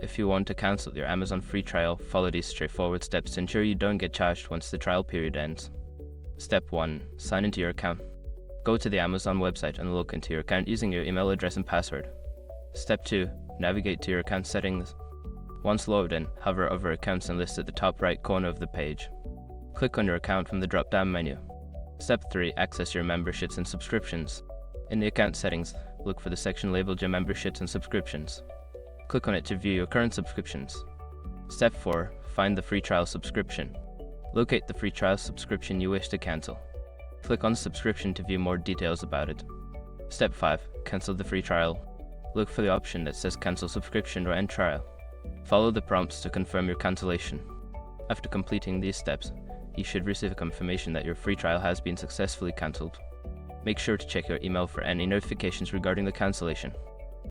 If you want to cancel your Amazon free trial, follow these straightforward steps to ensure you don't get charged once the trial period ends. Step 1. Sign into your account. Go to the Amazon website and log into your account using your email address and password. Step 2. Navigate to your account settings. Once logged in, hover over Accounts and list at the top right corner of the page. Click on your account from the drop-down menu. Step 3. Access your memberships and subscriptions. In the account settings, look for the section labeled Your Memberships and Subscriptions. Click on it to view your current subscriptions. Step 4. Find the free trial subscription. Locate the free trial subscription you wish to cancel. Click on the subscription to view more details about it. Step 5. Cancel the free trial. Look for the option that says Cancel Subscription or End Trial. Follow the prompts to confirm your cancellation. After completing these steps, you should receive a confirmation that your free trial has been successfully cancelled. Make sure to check your email for any notifications regarding the cancellation.